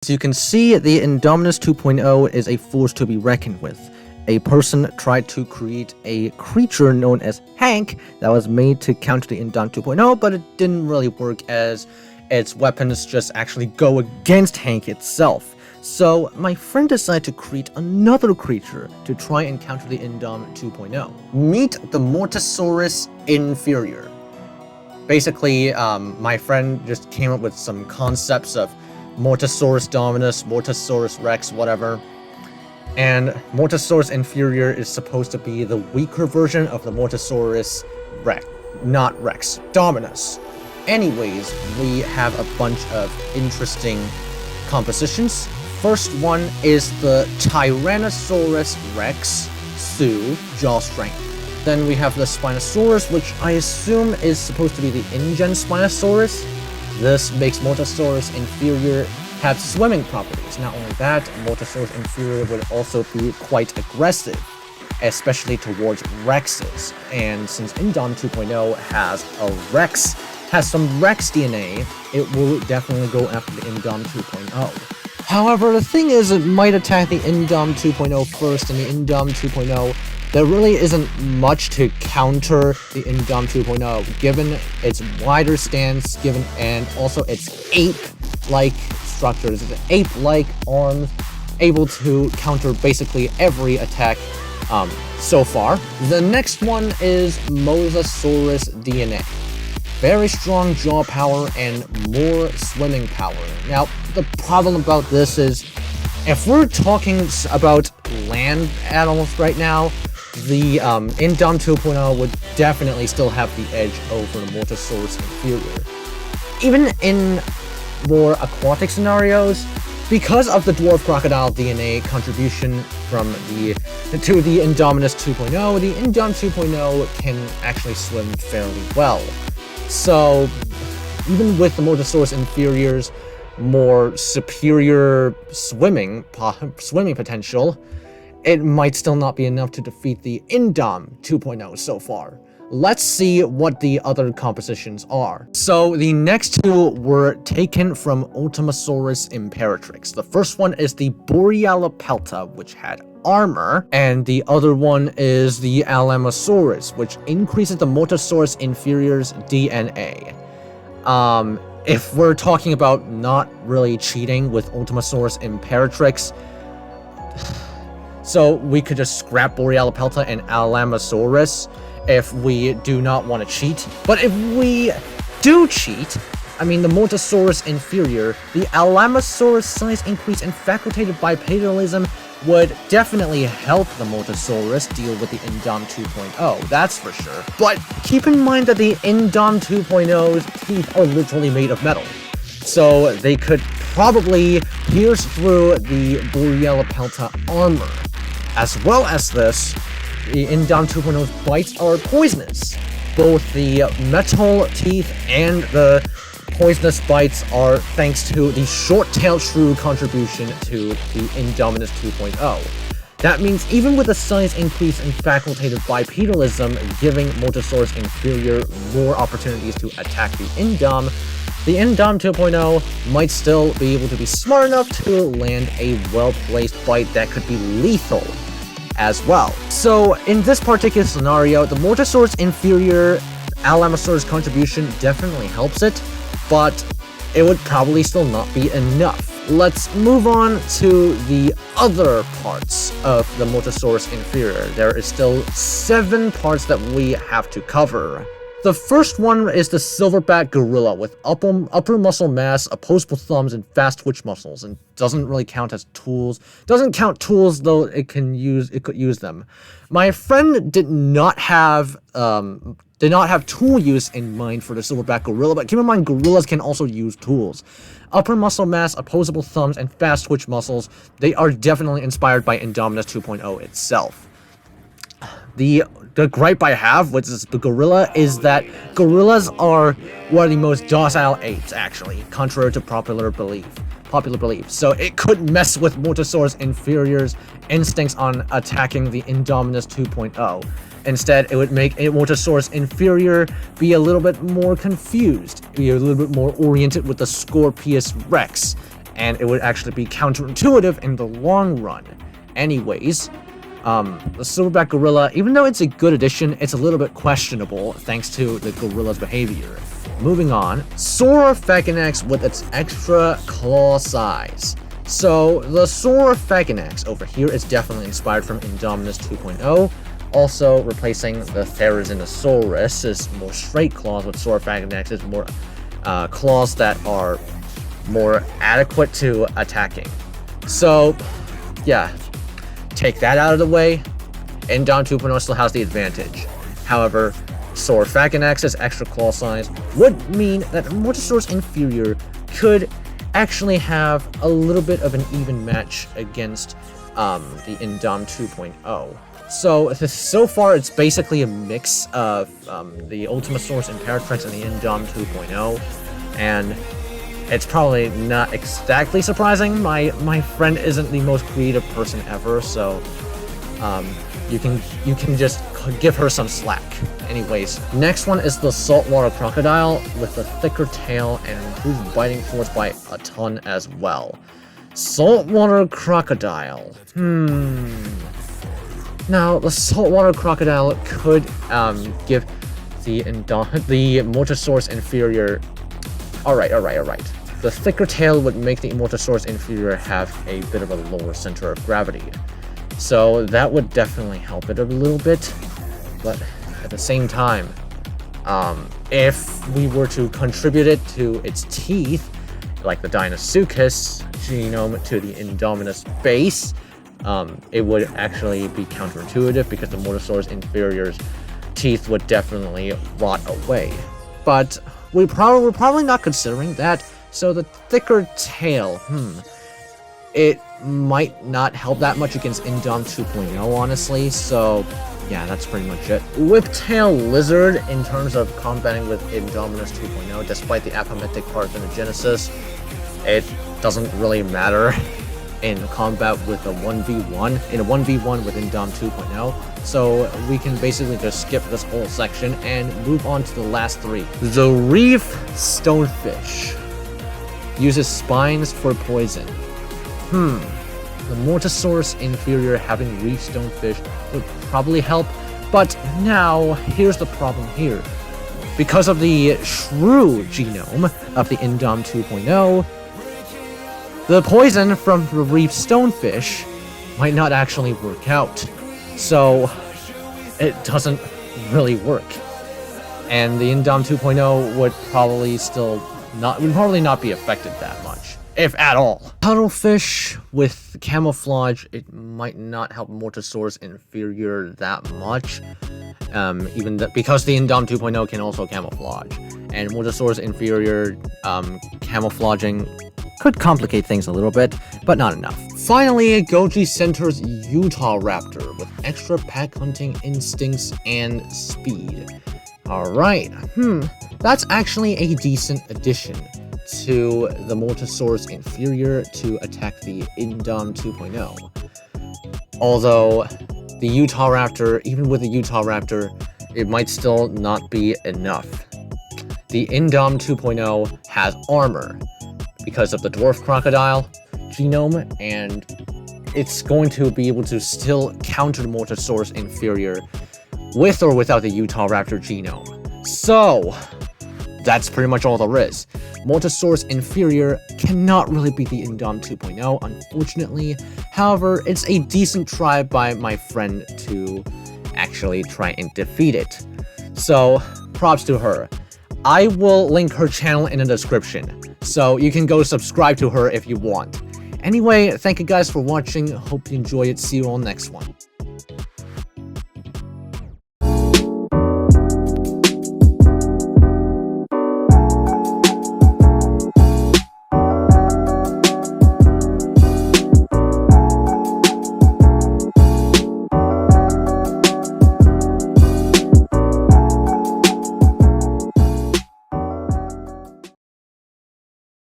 As you can see, the Indominus 2.0 is a force to be reckoned with. A person tried to create a creature known as Hank that was made to counter the Indom 2.0, but it didn't really work as its weapons just actually go against Hank itself. So my friend decided to create another creature to try and counter the Indom 2.0. Meet the Mortosaurus Inferior. Basically, my friend just came up with some concepts of Mortosaurus Dominus, Mortosaurus Rex, whatever. And Mortosaurus Inferior is supposed to be the weaker version of the Mortosaurus Rex, not Rex, Dominus. Anyways, we have a bunch of interesting compositions. First one is the Tyrannosaurus Rex Su Jaw Strength. Then we have the Spinosaurus, which I assume is supposed to be the InGen Spinosaurus. This makes Mortosaurus Inferior have swimming properties. Not only that, Mortosaurus Inferior would also be quite aggressive, especially towards Rexes. And since Indom 2.0 has some Rex DNA, it will definitely go after the Indom 2.0. However, the thing is, it might attack the Indom 2.0 first, and the Indom 2.0, there really isn't much to counter the Indom 2.0, given its wider stance, and also its ape-like structures, its ape-like arms, able to counter basically every attack so far. The next one is Mosasaurus DNA. Very strong jaw power and more swimming power. Now, the problem about this is, if we're talking about land animals right now, the Indom 2.0 would definitely still have the edge over the Mortosaurus Inferior. Even in more aquatic scenarios, because of the Dwarf Crocodile DNA contribution to the Indominus 2.0, the Indom 2.0 can actually swim fairly well. So, even with the Mortosaurus Inferior's more superior swimming potential, it might still not be enough to defeat the Indom 2.0 so far. Let's see what the other compositions are. So the next two were taken from Ultimasaurus Imperatrix. The first one is the Borealopelta, which had armor, and the other one is the Alamosaurus, which increases the Mortosaurus Inferior's DNA. If we're talking about not really cheating with Ultimasaurus Imperatrix, so we could just scrap Borealopelta and Alamosaurus if we do not want to cheat. But if we do cheat, I mean the Mortosaurus Inferior, the Alamosaurus size increase and facultative bipedalism would definitely help the Mortosaurus deal with the Indom 2.0, that's for sure. But keep in mind that the Indom 2.0's teeth are literally made of metal, so they could probably pierce through the Borealopelta armor. As well as this, the Indom 2.0's bites are poisonous. Both the metal teeth and the poisonous bites are thanks to the short-tailed shrew contribution to the Indominus 2.0. That means even with a size increase in facultative bipedalism, giving Mortosaurus Inferior more opportunities to attack the Indom 2.0 might still be able to be smart enough to land a well-placed bite that could be lethal as well. So in this particular scenario, the Mortosaurus Inferior Alamosaurus contribution definitely helps it, but it would probably still not be enough. Let's move on to the other parts of the Mortosaurus Inferior. There is still 7 parts that we have to cover. The first one is the silverback gorilla with upper muscle mass, opposable thumbs, and fast twitch muscles, and doesn't really count as tools. Doesn't count tools, though it could use them. My friend did not have tool use in mind for the silverback gorilla, but keep in mind gorillas can also use tools. Upper muscle mass, opposable thumbs, and fast twitch muscles, they are definitely inspired by Indominus 2.0 itself. The gripe I have with the gorilla is that gorillas are one of the most docile apes, actually, contrary to popular belief. So it could mess with Mortosaurus Inferior's instincts on attacking the Indominus 2.0. Instead, it would make Mortosaurus Inferior be a little bit more confused, be a little bit more oriented with the Scorpius Rex, and it would actually be counterintuitive in the long run. Anyways, the Silverback Gorilla, even though it's a good addition, it's a little bit questionable thanks to the gorilla's behavior. Moving on, Saurophagonax with its extra claw size. So the Saurophagonax over here is definitely inspired from Indominus 2.0, also replacing the Therizinosaurus' more straight claws with Saurophagonax's more claws that are more adequate to attacking. So yeah, take that out of the way, Indom 2.0 still has the advantage. However, Saurophagonax's extra claw size would mean that Mortosaurus Inferior could actually have a little bit of an even match against the Indom 2.0. So far it's basically a mix of the Ultimasaurus Imperatrix and the Indom 2.0, and it's probably not exactly surprising. My friend isn't the most creative person ever, so you can just give her some slack. Anyways, next one is the Saltwater Crocodile with a thicker tail and improved biting force by a ton as well. Saltwater Crocodile. Now, the Saltwater Crocodile could give the Mortosaurus Inferior... Alright. The thicker tail would make the Mortosaurus Inferior have a bit of a lower center of gravity. So that would definitely help it a little bit. But at the same time, if we were to contribute it to its teeth, like the Deinosuchus genome to the Indominus base, it would actually be counterintuitive because the Mortosaurus Inferior's teeth would definitely rot away. But we're probably not considering that, so the thicker tail, it might not help that much against Indom 2.0, honestly, so yeah, that's pretty much it. Whiptail Lizard, in terms of combating with Indominus 2.0, despite the apoplectic parthenogenesis, it doesn't really matter in combat with a 1v1, in a 1v1 with Indom 2.0, so we can basically just skip this whole section and move on to the last three. The Reef Stonefish uses spines for poison. The Mortosaurus Inferior having Reef Stonefish would probably help, but now here's the problem here. Because of the Shrew genome of the Indom 2.0, the poison from the Reef Stonefish might not actually work out, so it doesn't really work. And the Indom 2.0 would probably not be affected that much, if at all. Cuttlefish with camouflage, it might not help Mortosaurus Inferior that much, because the Indom 2.0 can also camouflage, and Mortosaurus Inferior camouflaging could complicate things a little bit, but not enough. Finally, Goji Center's Utahraptor with extra pack hunting instincts and speed. Alright, that's actually a decent addition to the Mortosaurus Inferior to attack the Indom 2.0. Although, the Utahraptor, even with the Utahraptor, it might still not be enough. The Indom 2.0 has armor because of the Dwarf Crocodile genome, and it's going to be able to still counter the Mortosaurus Inferior with or without the Utahraptor genome. So, that's pretty much all there is. Mortosaurus Inferior cannot really beat the Indom 2.0, unfortunately. However, it's a decent try by my friend to actually try and defeat it. So, props to her. I will link her channel in the description, so you can go subscribe to her if you want. Anyway, thank you guys for watching. Hope you enjoy it. See you all next one.